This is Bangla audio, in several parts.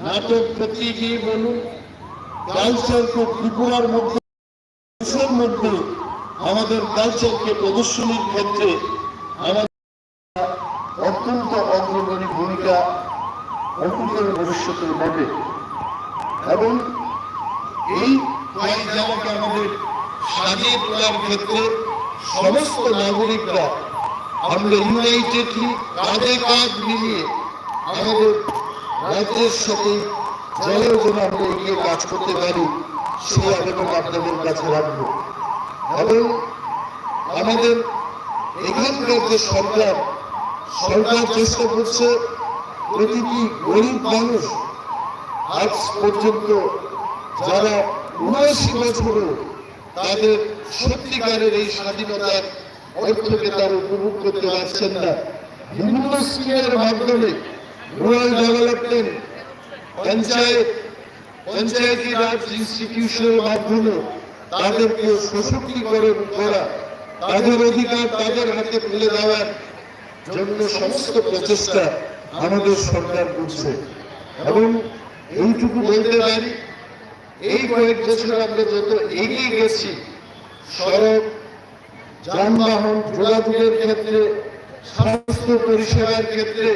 নাটক প্রতীকী বলুন, কালচারকে ত্রিপুরার মধ্যে দেশের মধ্যে আমাদের কালচারকে প্রদর্শনীর ক্ষেত্রে আমাদের অত্যন্ত অগ্রগণী ভূমিকা অতীত ভবিষ্যতে নেবে। এবং এই কয়েক জায়গাকে আমাদের সাজিয়ে তোলার ক্ষেত্রে সমস্ত নাগরিকরা আমরা ইউনাইটেডলি কাঁধে কাঁধ মিলিয়ে আমাদের রাজ্যের সাথে জলের জন্য আমরা এগিয়ে কাজ করতে পারি, সেই আবেদন আপনাদের কাছে রাখবো। এবং আমাদের এখানকার যে সরকার চেষ্টা করছে প্রতিটি গরিব মানুষ আজ পর্যন্ত যারা ৭৯ বছরও তাদের সত্যিকারের এই স্বাধীনতার অর্থকে তারা উপভোগ করতে পারছেন না, বিভিন্ন স্কিমের মাধ্যমে রুরাল ডেভেলপমেন্ট, পঞ্চায়েতি রাজ ইনস্টিটিউশনের মাধ্যমে তাদেরকে সশক্তিকরণ করা, তাদের অধিকার তাদের হাতে তুলে দেওয়ার জন্য সমস্ত প্রচেষ্টা আমাদের সরকার করছে। এবং এইটুকু বলতে পারি, এই কয়েক বছর আমরা যত এগিয়ে গেছি সড়ক, যানবাহন যোগাযোগের ক্ষেত্রে, স্বাস্থ্য পরিষেবার ক্ষেত্রে,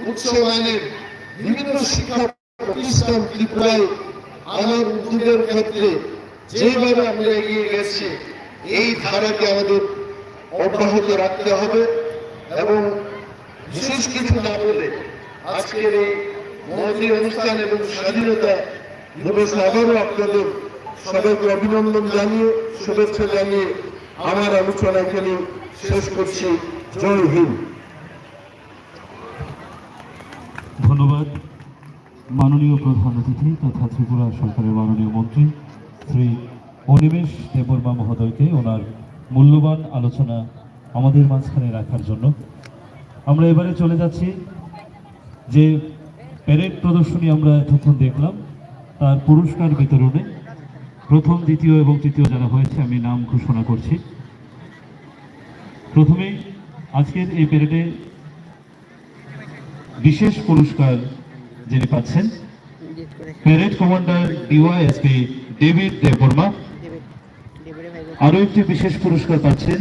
উচ্চমানের বিভিন্ন শিক্ষা প্রতিষ্ঠান ত্রিপুরায় আমার উদ্যোগের ক্ষেত্রে যেভাবে আমরা এগিয়ে গেছি, এই ধারাকে আমাদের অব্যাহত রাখতে হবে। এবং বিশেষ কিছু না বলে আজকের এই মহতী অনুষ্ঠান এবং স্বাধীনতা দিবস আবারও আপনাদের সবাইকে অভিনন্দন জানিয়ে, শুভেচ্ছা জানিয়ে আমার আলোচনা এখানে শেষ করছি। জয় হিন্দ। ধন্যবাদ মাননীয় প্রধান অতিথি তথা ত্রিপুরা সরকারের মাননীয় মন্ত্রী শ্রী অনিমেষ দেববর্মা মহোদয়কে ওনার মূল্যবান আলোচনা আমাদের মাঝখানে রাখার জন্য। আমরা এবারে চলে যাচ্ছি যে প্যারেড প্রদর্শনী আমরা এতক্ষণ দেখলাম তার পুরস্কার বিতরণে। প্রথম, দ্বিতীয় এবং তৃতীয় যারা হয়েছে আমি নাম ঘোষণা করছি। প্রথমেই আজকের এই প্যারেডে বিশেষ পুরস্কার যিনি পাচ্ছেন parade commander DYSP David Debbarma. আরও একটি বিশেষ পুরস্কার পাচ্ছেন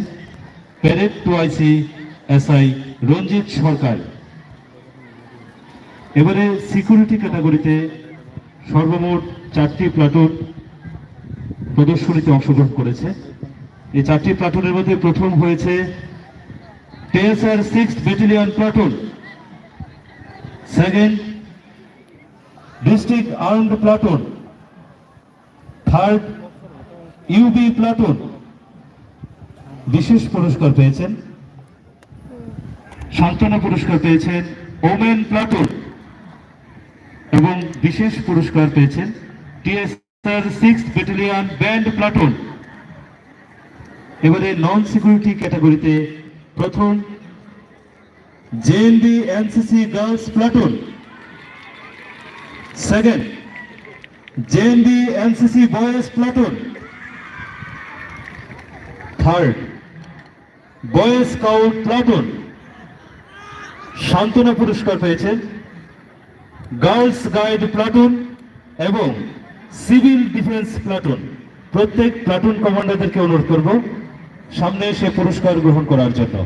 প্যারেড 2IC SI রঞ্জিত সরকার। এবারে সিকিউরিটি ক্যাটাগরিতে সর্বমোট 4টি প্লাটুন প্রদর্শনীতে অংশগ্রহণ করেছে। এই 4টি প্লাটুনের মধ্যে প্রথম হয়েছে TSR 6th battalion platoon, second district armed platoon, third UB platoon. বিশেষ পুরস্কার পেয়েছেন, সান্ত্বনা পুরস্কার পেয়েছেন ওমেন প্লাটুন এবং বিশেষ পুরস্কার পেয়েছেন TSR 6th battalion band platoon. এবারে নন সিকিউরিটি ক্যাটাগরিতে প্রথম JND NCC girls platoon, second JND NCC boys platoon, third বয় স্কাউট প্লাটুন। সান্ত্বনা পুরস্কার পেয়েছেন গার্লস গাইড প্লাটুন এবং সিভিল ডিফেন্স প্লাটুন। প্রত্যেক প্লাটুন কমান্ডারদেরকে অনুরোধ করব সামনে এসে পুরস্কার গ্রহণ করার জন্য।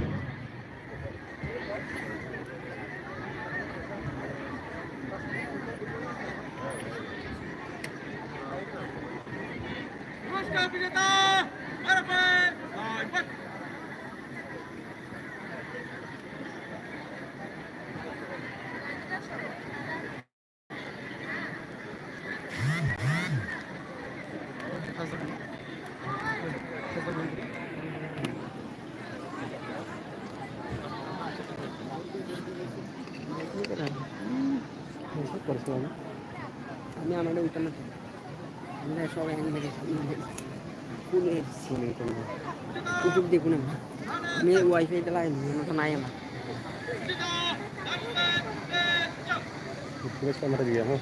আমি আমাদের উঠানো আমরা সব ইউটিউব দেখুন, আমি ওয়াইফাই চালাই তো নাই আমার ক্যামেরা দিয়ে। হ্যাঁ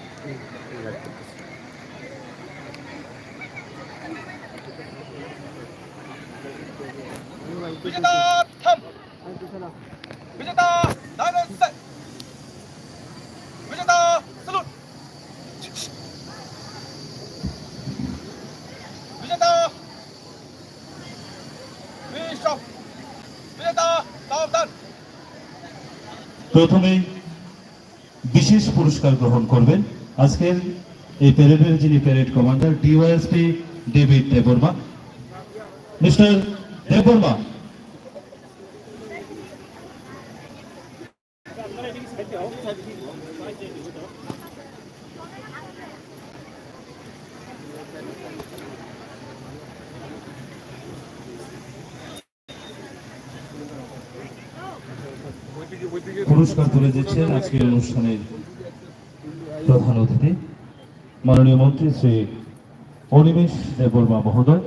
প্রথমেই বিশেষ পুরস্কার গ্রহণ করবেন আজকের এই প্যারেডের যিনি parade commander DYSP David Debbarma. Mister Debbarma, পুরস্কার তুলে দিচ্ছেন আজকের অনুষ্ঠানের প্রধান অতিথি মাননীয় মন্ত্রী শ্রী অনিমেষ দেববর্মা মহোদয়।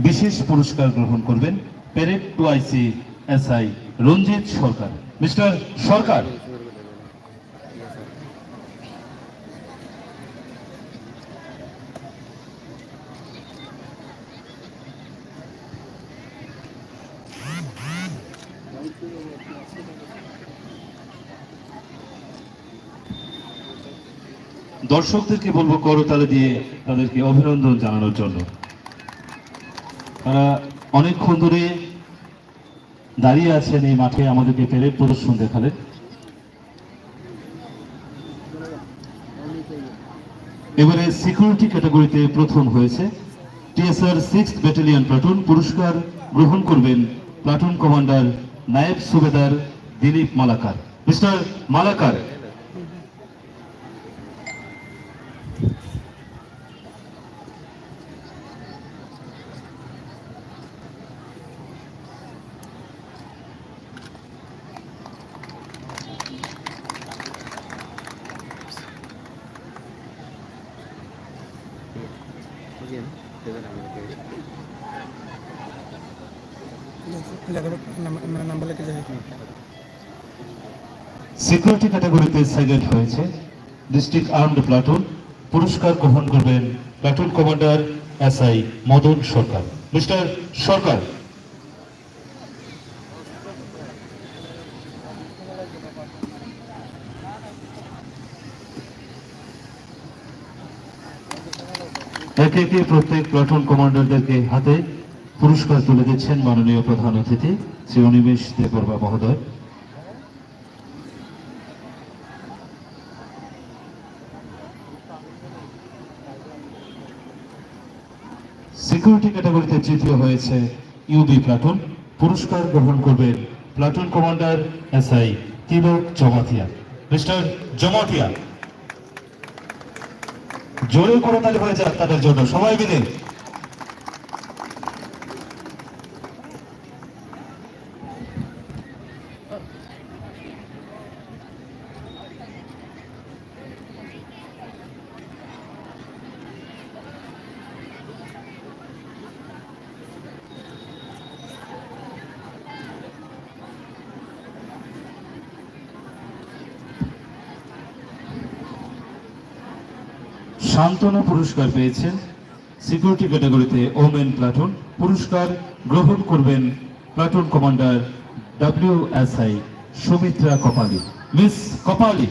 বিশেষ পুরস্কার গ্রহণ করবেন প্যারেড 2IC SI রঞ্জিত সরকার। মিস্টার সরকার, দর্শকদেরকে বলবো করতালি দিয়ে তাদেরকে অভিনন্দন জানানোর জন্য। তারা অনেকক্ষণ ধরে দাঁড়িয়ে আছেন এই মাঠে আমাদেরকে প্যারেড প্রদর্শন দেখালেন। এবারে সিকিউরিটি ক্যাটাগরিতে প্রথম হয়েছে TSR 6th ব্যাটালিয়ন প্লাটুন। পুরস্কার গ্রহণ করবেন প্লাটুন কমান্ডার নায়েব সুবেদার দিলীপ মালাকার। মিস্টার মালাকার, নাম্বার লিখে যাই। সিকিউরিটি ক্যাটাগরিতে সেকেন্ড হয়েছে ডিস্ট্রিক্ট আর্মড প্লাটুন। পুরস্কার গ্রহণ করবেন প্লাটুন কমান্ডার SI মদন সরকার। মিস্টার সরকার, একে একে প্রত্যেক প্লাটুন কমান্ডারদেরকে হাতে পুরস্কার তুলে দিচ্ছেন মাননীয় প্রধান অতিথি শ্রী অনিমেষ দেববর্মা মহোদয়। সিকিউরিটি ক্যাটাগরিতে তৃতীয় হয়েছে ইউবি প্লাটুন। পুরস্কার গ্রহণ করবেন প্লাটুন কমান্ডার SI তিলক জমাতিয়া। মিস্টার জমাতিয়া, জোরে করতালি হয়ে যাক তাদের জন্য সবাই মিলে। শান্তনা পুরস্কার পেয়েছেন সিকিউরিটি ক্যাটাগরিতে ওমেন প্লাটুন। পুরস্কার গ্রহণ করবেন platoon commander WSI Sumitra Kapali. Miss Kapali,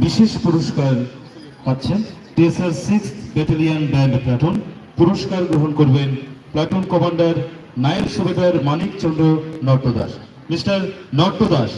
বিশেষ পুরস্কার পাচ্ছেন TSR 6th battalion band platoon. পুরস্কার গ্রহণ করবেন প্লাটুন কমান্ডার নায়েব সুবেদার মানিক চন্দ্র নট্টদাস। মিস্টার নট্টদাস,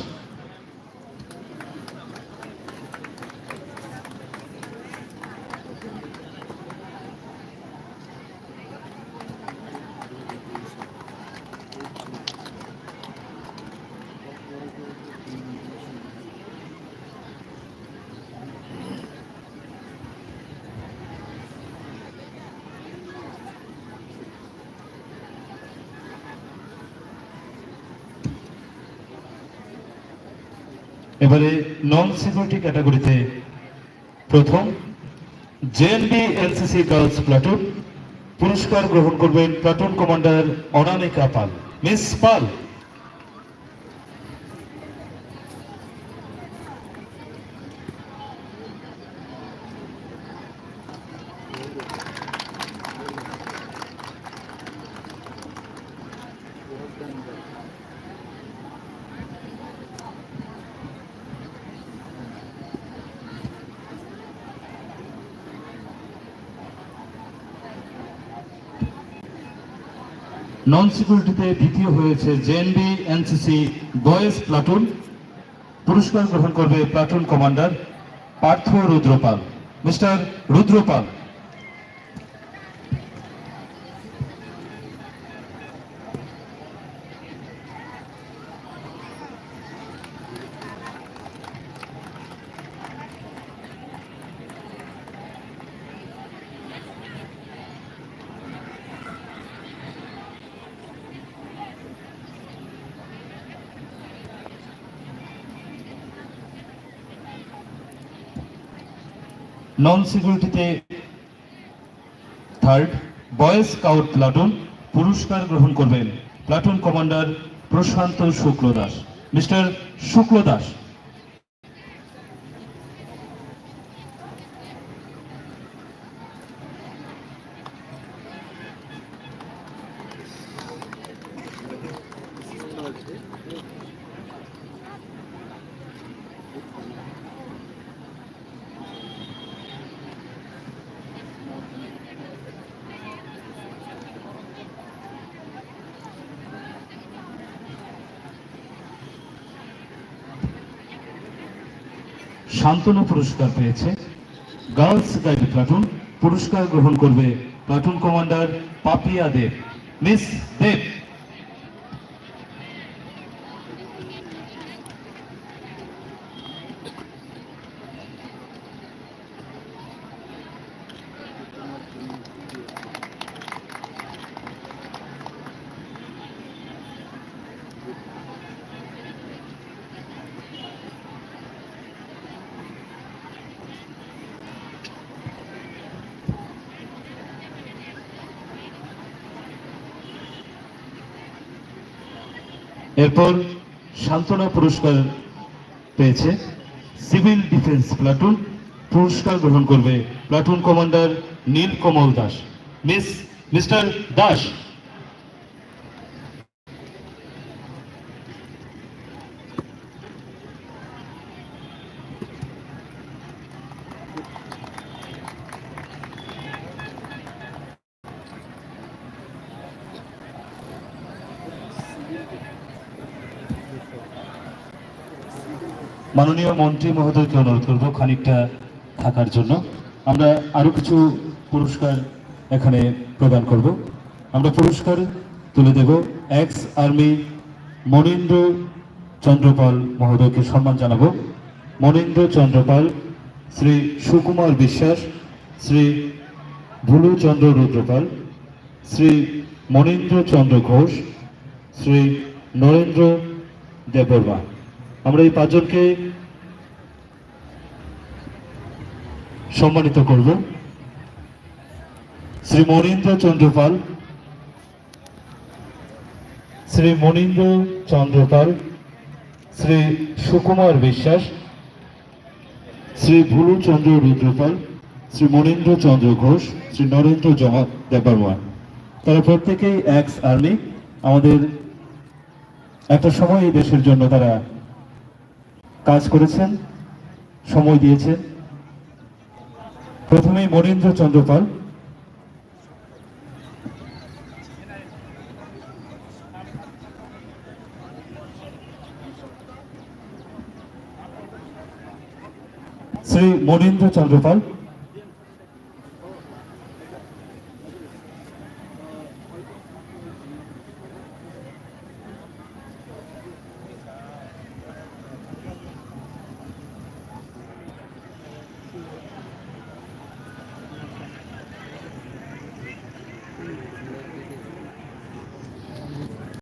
এবারে নন সিকিউরিটি ক্যাটাগরিতে প্রথম জেএনবি এনসিসি গার্লস প্লাটুন, পুরস্কার গ্রহণ করবেন platoon commander Anamika Pal. Miss Pal. Non সিকিউরিটিতে দ্বিতীয় হয়েছে জেএনবি এনসিসি বয়েজ প্লাটুন, পুরস্কার গ্রহণ করবে platoon commander Partha Rudrapal. Mister Rudrapal. Non সিকিউরিটিতে থার্ড বয়েজ স্কাউট প্লাটুন, পুরস্কার গ্রহণ করবেন platoon commander Prashanta Shukla Das. Mister Shukla Das. শান্তনু পুরস্কার পেয়েছে গার্লস গাইড প্লাটুন, পুরস্কার গ্রহণ করবে platoon commander Papiya Deb. Miss Deb. এরপর সান্ত্বনা পুরস্কার পেয়েছে সিভিল ডিফেন্স প্লাটুন, পুরস্কার গ্রহণ করবে platoon commander Nilkamal Das. Mister Das. মাননীয় মন্ত্রী মহোদয়কে অনুরোধ করব খানিকটা থাকার জন্য। আমরা আরো কিছু পুরস্কার এখানে প্রদান করব। আমরা পুরস্কার তুলে দেব এক্স আর্মি মনীন্দ্র চন্দ্রপাল মহোদয়কে সম্মান জানাবো। মনীন্দ্র চন্দ্রপাল, শ্রী সুকুমার বিশ্বাস, শ্রী ভুলুচন্দ্র রুদ্রপাল, শ্রী মনীন্দ্র চন্দ্র ঘোষ, শ্রী নরেন্দ্র দেববর্মা। আমরা এই পাঁচজনকে সম্মানিত করব। শ্রী মনীন্দ্র চন্দ্রপাল, শ্রী মনীন্দ্র চন্দ্রপাল, শ্রী সুকুমার বিশ্বাস, শ্রী ভুলুচন্দ্র রুদ্রপাল, শ্রী মনীন্দ্র চন্দ্র ঘোষ, শ্রী নরেন্দ্র দেববর্মা। তারা প্রত্যেকেই এক্স আর্মি। আমাদের একটা সময় এই দেশের জন্য তারা কাজ করেছেন, সময় দিয়েছেন। প্রথমেই মনীন্দ্র চন্দ্রপাল। শ্রী মনীন্দ্র চন্দ্রপাল।